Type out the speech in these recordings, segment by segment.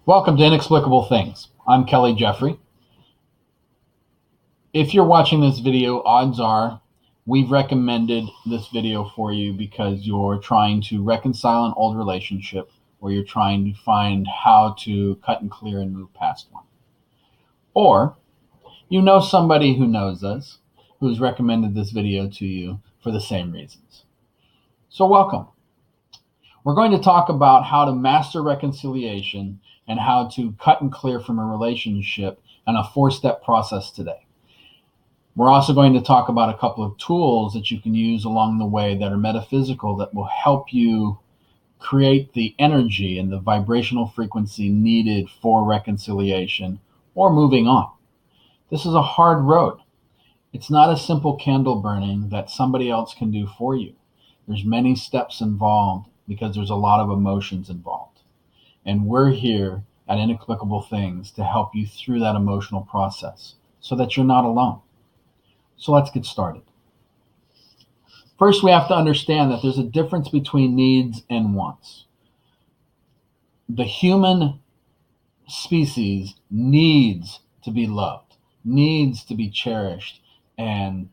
Welcome to Inexplicable Things. I'm Kelly Jeffrey. If you're watching this video, odds are we've recommended this video for you because you're trying to reconcile an old relationship or you're trying to find how to cut and clear and move past one. Or you know somebody who knows us who's recommended this video to you for the same reasons. So welcome. We're going to talk about how to master reconciliation and how to cut and clear from a relationship and a 4-step process today. We're also going to talk about a couple of tools that you can use along the way that are metaphysical that will help you create the energy and the vibrational frequency needed for reconciliation or moving on. This is a hard road. It's not a simple candle burning that somebody else can do for you. There's many steps involved because there's a lot of emotions involved. And we're here at Inexplicable Things to help you through that emotional process so that you're not alone. So let's get started. First, we have to understand that there's a difference between needs and wants. The human species needs to be loved, needs to be cherished, and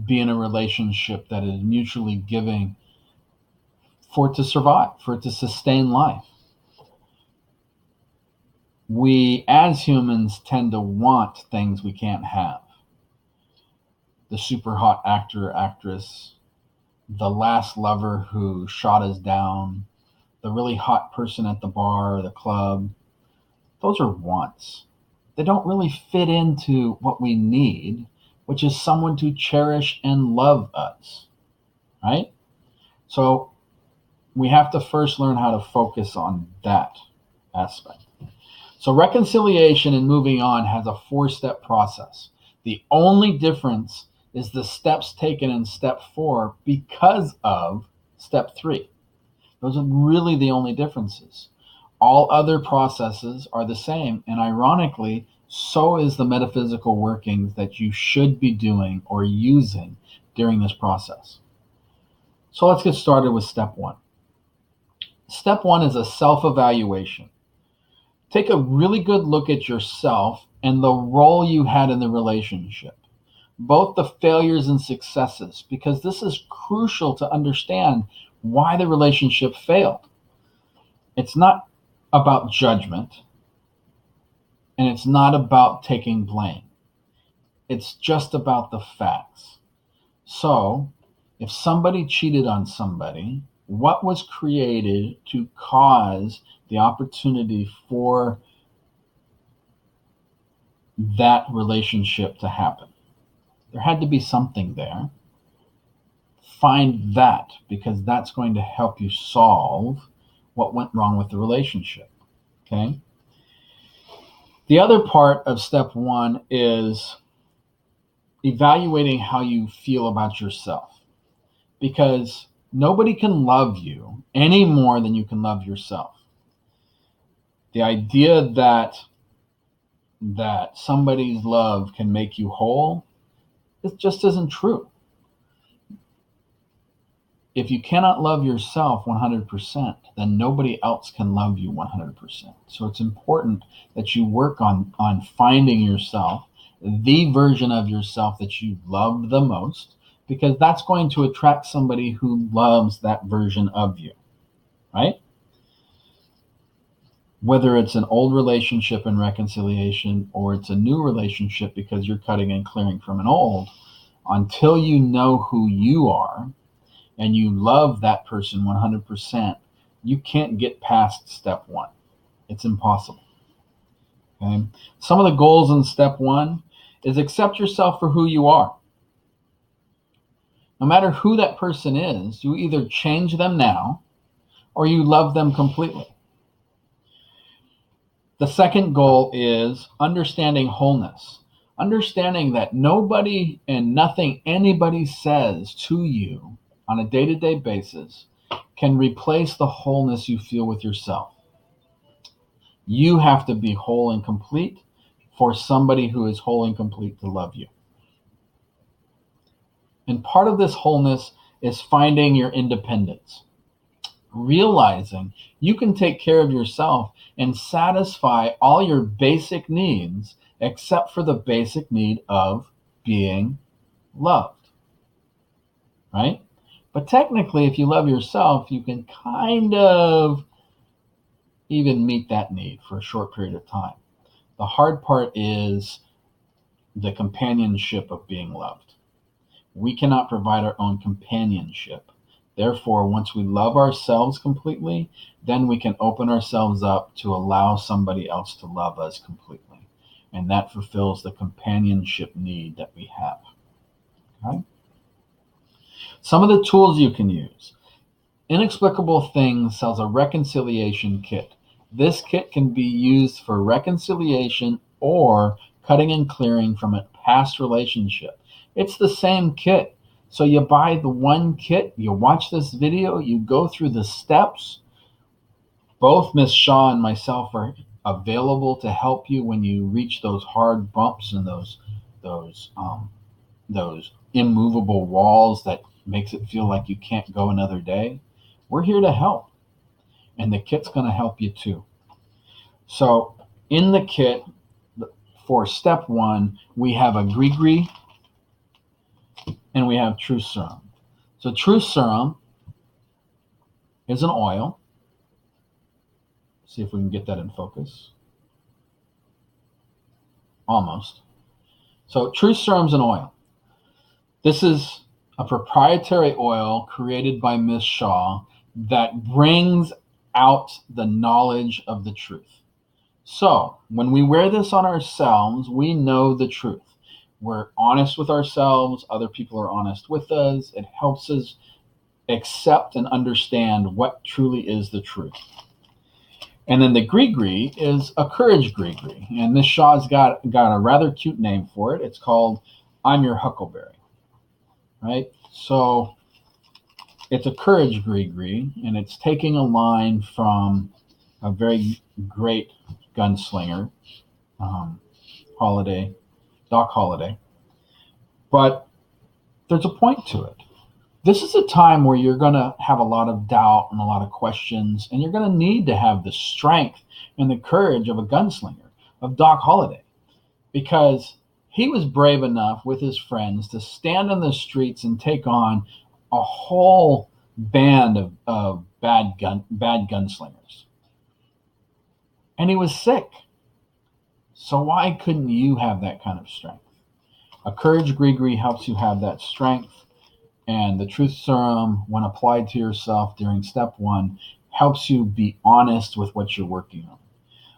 be in a relationship that is mutually giving for it to survive, for it to sustain life. We as humans tend to want things we can't have. The super hot actor, actress, the last lover who shot us down, the really hot person at the bar or the club. Those are wants. They don't really fit into what we need, which is someone to cherish and love us, right? So we have to first learn how to focus on that aspect. So reconciliation and moving on has a 4-step process. The only difference is the steps taken in step 4 because of step 3. Those are really the only differences. All other processes are the same, and ironically, so is the metaphysical workings that you should be doing or using during this process. So let's get started with step 1. Step 1 is a self-evaluation. Take a really good look at yourself and the role you had in the relationship, both the failures and successes, because this is crucial to understand why the relationship failed. It's not about judgment, and it's not about taking blame. It's just about the facts. So, if somebody cheated on somebody, what was created to cause the opportunity for that relationship to happen? There had to be something there. Find that, because that's going to help you solve what went wrong with the relationship. Okay? The other part of step 1 is evaluating how you feel about yourself, because nobody can love you any more than you can love yourself. The idea that somebody's love can make you whole, it just isn't true. If you cannot love yourself 100%, then nobody else can love you 100%. So it's important that you work on finding yourself, the version of yourself that you love the most, because that's going to attract somebody who loves that version of you, right? Whether it's an old relationship and reconciliation or it's a new relationship because you're cutting and clearing from an old, until you know who you are and you love that person 100%, you can't get past step 1. It's impossible. Okay? Some of the goals in step 1 is accept yourself for who you are. No matter who that person is, you either change them now or you love them completely. The second goal is understanding wholeness. Understanding that nobody and nothing anybody says to you on a day-to-day basis can replace the wholeness you feel with yourself. You have to be whole and complete for somebody who is whole and complete to love you. And part of this wholeness is finding your independence. realizing you can take care of yourself and satisfy all your basic needs except for the basic need of being loved, right? But technically, if you love yourself, you can kind of even meet that need for a short period of time. The hard part is the companionship of being loved. We cannot provide our own companionship. Therefore, once we love ourselves completely, then we can open ourselves up to allow somebody else to love us completely. And that fulfills the companionship need that we have. Okay? Some of the tools you can use. Inexplicable Things sells a reconciliation kit. This kit can be used for reconciliation or cutting and clearing from a past relationship. It's the same kit. So you buy the one kit, you watch this video, you go through the steps. Both Miss Shaw and myself are available to help you when you reach those hard bumps and those immovable walls that makes it feel like you can't go another day. We're here to help, and the kit's going to help you too. So in the kit, for step one, we have a gree and we have True Serum. So True Serum is an oil. See if we can get that in focus. Almost. So True Serum's an oil. This is a proprietary oil created by Miss Shaw that brings out the knowledge of the truth. So when we wear this on ourselves, we know the truth. We're honest with ourselves. Other people are honest with us. It helps us accept and understand what truly is the truth. And then the gree is a courage gree. And Miss Shaw's got a rather cute name for it. It's called I'm Your Huckleberry. Right? So it's a courage gree, and it's taking a line from a very great gunslinger, Doc Holliday. But there's a point to it. This is a time where you're going to have a lot of doubt and a lot of questions, and you're going to need to have the strength and the courage of a gunslinger, of Doc Holliday, because he was brave enough with his friends to stand in the streets and take on a whole band of bad gunslingers. And he was sick. So why couldn't you have that kind of strength? A courage gree helps you have that strength. And the Truth Serum, when applied to yourself during step one, helps you be honest with what you're working on.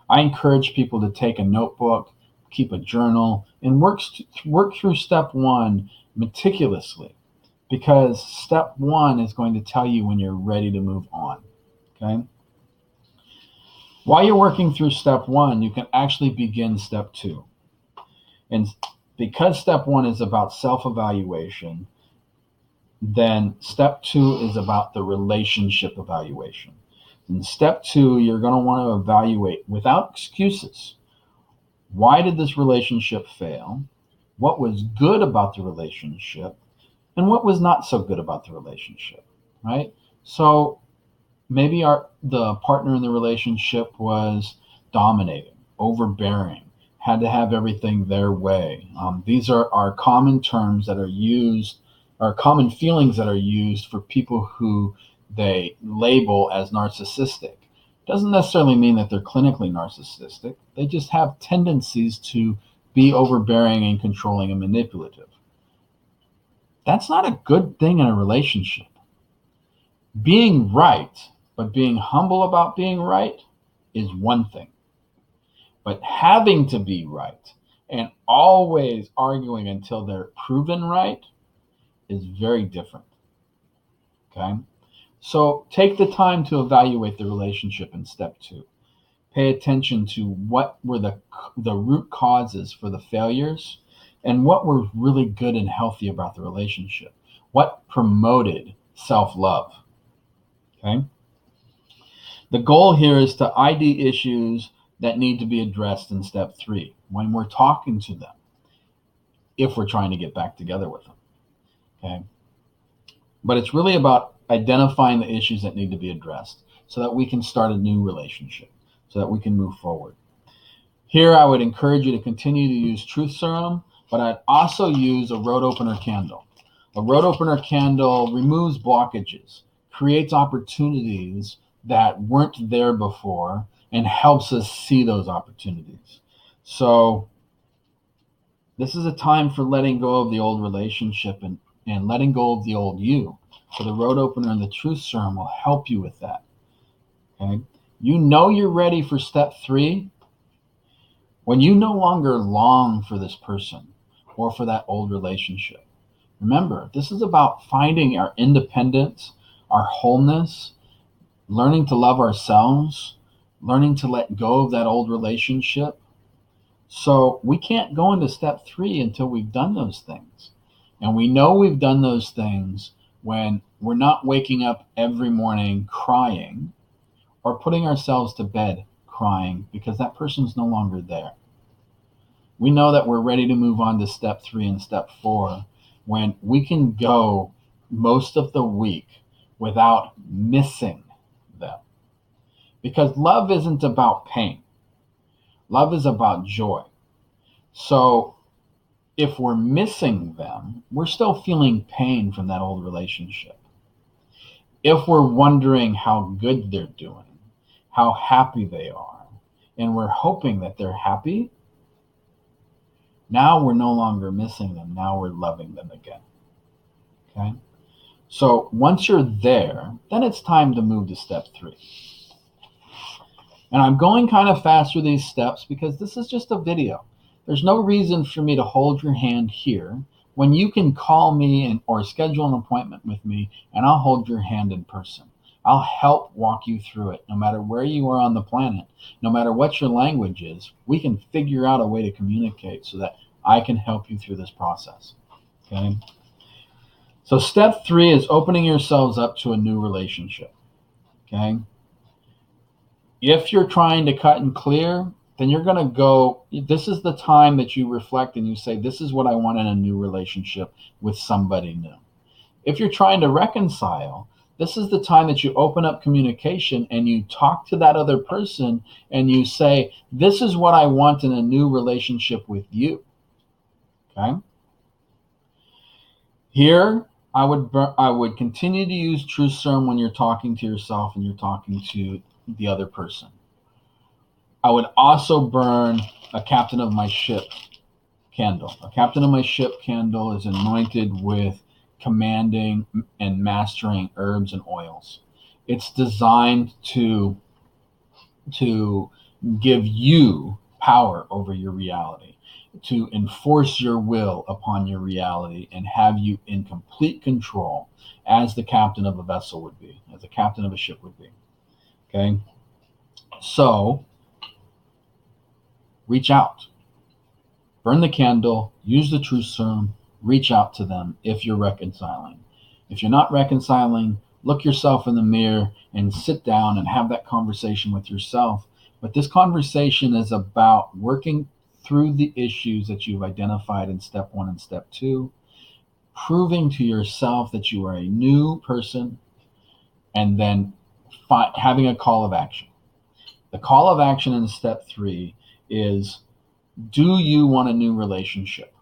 I encourage people to take a notebook, keep a journal, and work through step one meticulously, because step one is going to tell you when you're ready to move on. Okay? While you're working through step one, you can actually begin step two. And because step one is about self-evaluation, then step two is about the relationship evaluation. In step two, you're going to want to evaluate without excuses. Why did this relationship fail? What was good about the relationship? And what was not so good about the relationship, right? So maybe the partner in the relationship was dominating, overbearing, had to have everything their way. These are our common terms that are used, or common feelings that are used for people who they label as narcissistic. Doesn't necessarily mean that they're clinically narcissistic. They just have tendencies to be overbearing and controlling and manipulative. That's not a good thing in a relationship. Being right, but being humble about being right, is one thing. But having to be right and always arguing until they're proven right is very different. Okay? So take the time to evaluate the relationship in step two. Pay attention to what were the root causes for the failures and what were really good and healthy about the relationship. What promoted self-love. Okay? The goal here is to ID issues that need to be addressed in step three when we're talking to them, if we're trying to get back together with them. Okay? But it's really about identifying the issues that need to be addressed so that we can start a new relationship, so that we can move forward. Here, I would encourage you to continue to use truth serum, but I'd also use a road opener candle. A road opener candle removes blockages, creates opportunities that weren't there before, and helps us see those opportunities. So this is a time for letting go of the old relationship and letting go of the old you. So the road opener and the truth serum will help you with that. Okay? You know you're ready for step 3 when you no longer long for this person or for that old relationship. Remember, this is about finding our independence, our wholeness, learning to love ourselves, learning to let go of that old relationship. So we can't go into step 3 until we've done those things. And we know we've done those things when we're not waking up every morning crying or putting ourselves to bed crying because that person's no longer there. We know that we're ready to move on to step 3 and step 4 when we can go most of the week without missing them. Because love isn't about pain. Love is about joy. So if we're missing them, we're still feeling pain from that old relationship. If we're wondering how good they're doing, how happy they are, and we're hoping that they're happy, now we're no longer missing them. Now we're loving them again. Okay? So once you're there, then it's time to move to step 3. And I'm going kind of fast through these steps because this is just a video. There's no reason for me to hold your hand here when you can call me or schedule an appointment with me and I'll hold your hand in person. I'll help walk you through it. No matter where you are on the planet, no matter what your language is, we can figure out a way to communicate so that I can help you through this process. Okay? So step 3 is opening yourselves up to a new relationship. Okay? If you're trying to cut and clear, then you're going to go, this is the time that you reflect and you say, this is what I want in a new relationship with somebody new. If you're trying to reconcile, this is the time that you open up communication and you talk to that other person and you say, this is what I want in a new relationship with you. Okay? Here, I would continue to use truth serum when you're talking to yourself and you're talking to the other person. I would also burn a captain of my ship candle. A captain of my ship candle is anointed with commanding and mastering herbs and oils. It's designed to give you power over your reality, to enforce your will upon your reality and have you in complete control as the captain of a vessel would be, as the captain of a ship would be. Okay? So, reach out. Burn the candle, use the truth serum, reach out to them if you're reconciling. If you're not reconciling, look yourself in the mirror and sit down and have that conversation with yourself. But this conversation is about working through the issues that you've identified in step 1 and step 2, proving to yourself that you are a new person, and then having a call of action. The call of action in step 3 is, do you want a new relationship?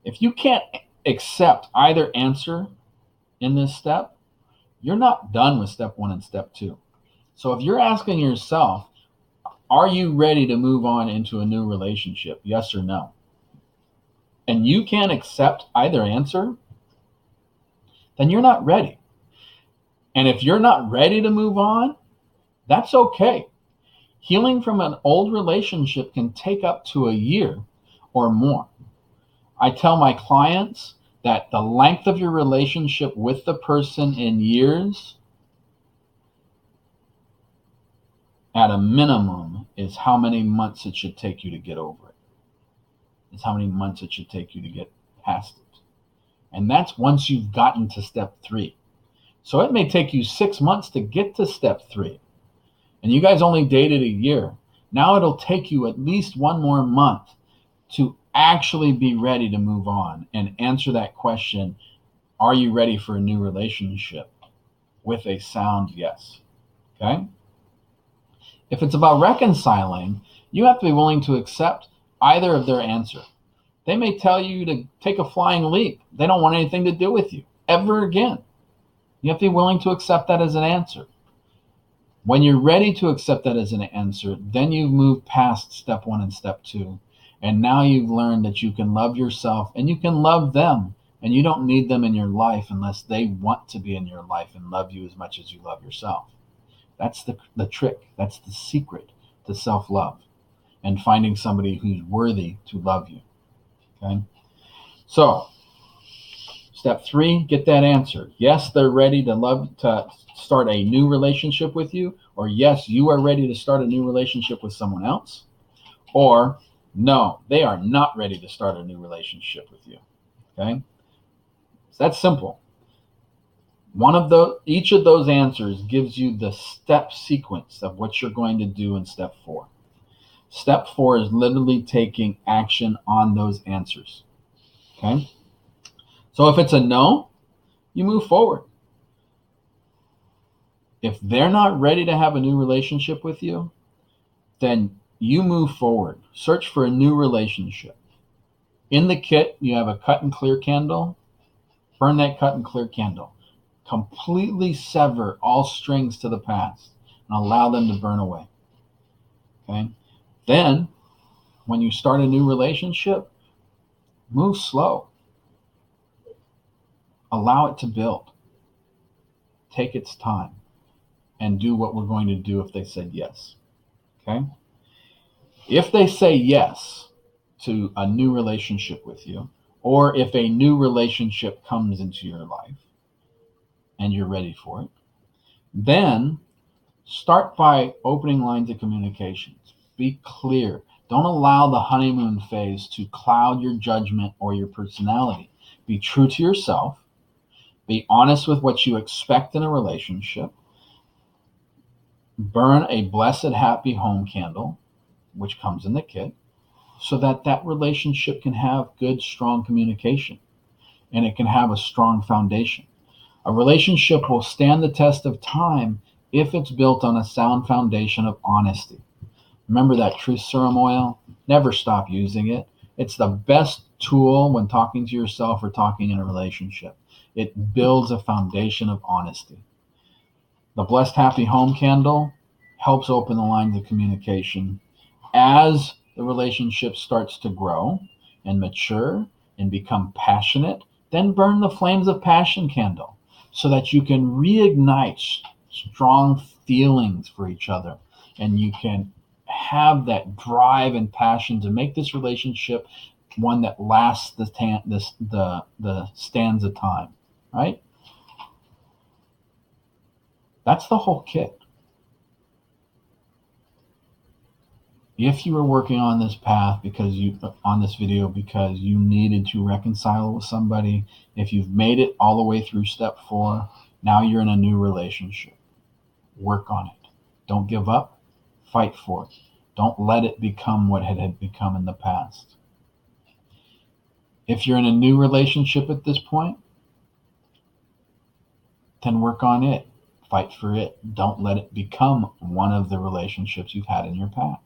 If you can't accept either answer in this step, you're not done with step 1 and step 2. So if you're asking yourself, are you ready to move on into a new relationship? Yes or no? And you can't accept either answer, then you're not ready. And if you're not ready to move on, that's okay. Healing from an old relationship can take up to a year or more. I tell my clients that the length of your relationship with the person in years, at a minimum, is how many months it should take you to get over it. It's how many months it should take you to get past it. And that's once you've gotten to step 3. So it may take you 6 months to get to step 3. And you guys only dated a year. Now it'll take you at least 1 more month to actually be ready to move on and answer that question, Are you ready for a new relationship? With a sound yes. Okay? If it's about reconciling, you have to be willing to accept either of their answer. They may tell you to take a flying leap. They don't want anything to do with you ever again. You have to be willing to accept that as an answer. When you're ready to accept that as an answer, then you've moved past step one and step two. And now you've learned that you can love yourself and you can love them. And you don't need them in your life unless they want to be in your life and love you as much as you love yourself. That's the trick. That's the secret to self-love and finding somebody who's worthy to love you. Okay? So, step three, get that answer. Yes, they're ready to start a new relationship with you, or yes, you are ready to start a new relationship with someone else, or no, they are not ready to start a new relationship with you. Okay? So that's simple. Each of those answers gives you the step sequence of what you're going to do in step four. Step four is literally taking action on those answers. Okay? So if it's a no, you move forward. If they're not ready to have a new relationship with you, then you move forward. Search for a new relationship. In the kit, you have a cut and clear candle. Burn that cut and clear candle. Completely sever all strings to the past and allow them to burn away. Okay? Then, when you start a new relationship, move slow. Allow it to build. Take its time and do what we're going to do if they said yes. Okay? If they say yes to a new relationship with you, or if a new relationship comes into your life and you're ready for it, then start by opening lines of communications. Be clear. Don't allow the honeymoon phase to cloud your judgment or your personality. Be true to yourself. Be honest with what you expect in a relationship. Burn a blessed, happy home candle, which comes in the kit, so that that relationship can have good, strong communication and it can have a strong foundation. A relationship will stand the test of time if it's built on a sound foundation of honesty. Remember that truth serum oil? Never stop using it. It's the best tool when talking to yourself or talking in a relationship. It builds a foundation of honesty. The Blessed Happy Home Candle helps open the lines of communication as the relationship starts to grow and mature and become passionate. Then burn the flames of passion candle so that you can reignite strong feelings for each other and you can have that drive and passion to make this relationship one that lasts the stands of time, right? That's the whole kit. If you were working on this path on this video because you needed to reconcile with somebody, if you've made it all the way through step four, now you're in a new relationship. Work on it. Don't give up. Fight for it. Don't let it become what it had become in the past. If you're in a new relationship at this point, then work on it. Fight for it. Don't let it become one of the relationships you've had in your past.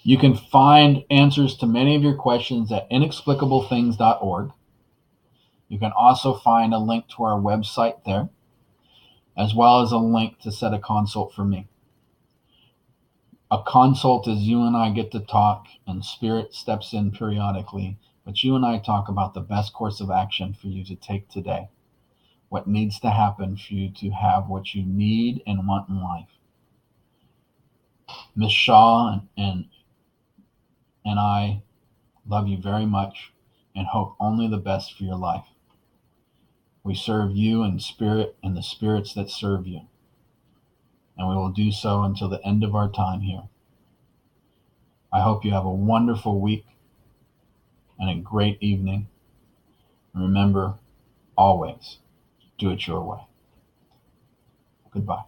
You can find answers to many of your questions at inexplicablethings.org. You can also find a link to our website there, as well as a link to set a consult for me. A consult is you and I get to talk, and Spirit steps in periodically, but you and I talk about the best course of action for you to take today, what needs to happen for you to have what you need and want in life. Miss Shaw and I love you very much and hope only the best for your life. We serve you in spirit and the spirits that serve you, and we will do so until the end of our time here. I hope you have a wonderful week and a great evening. Remember, always do it your way. Goodbye.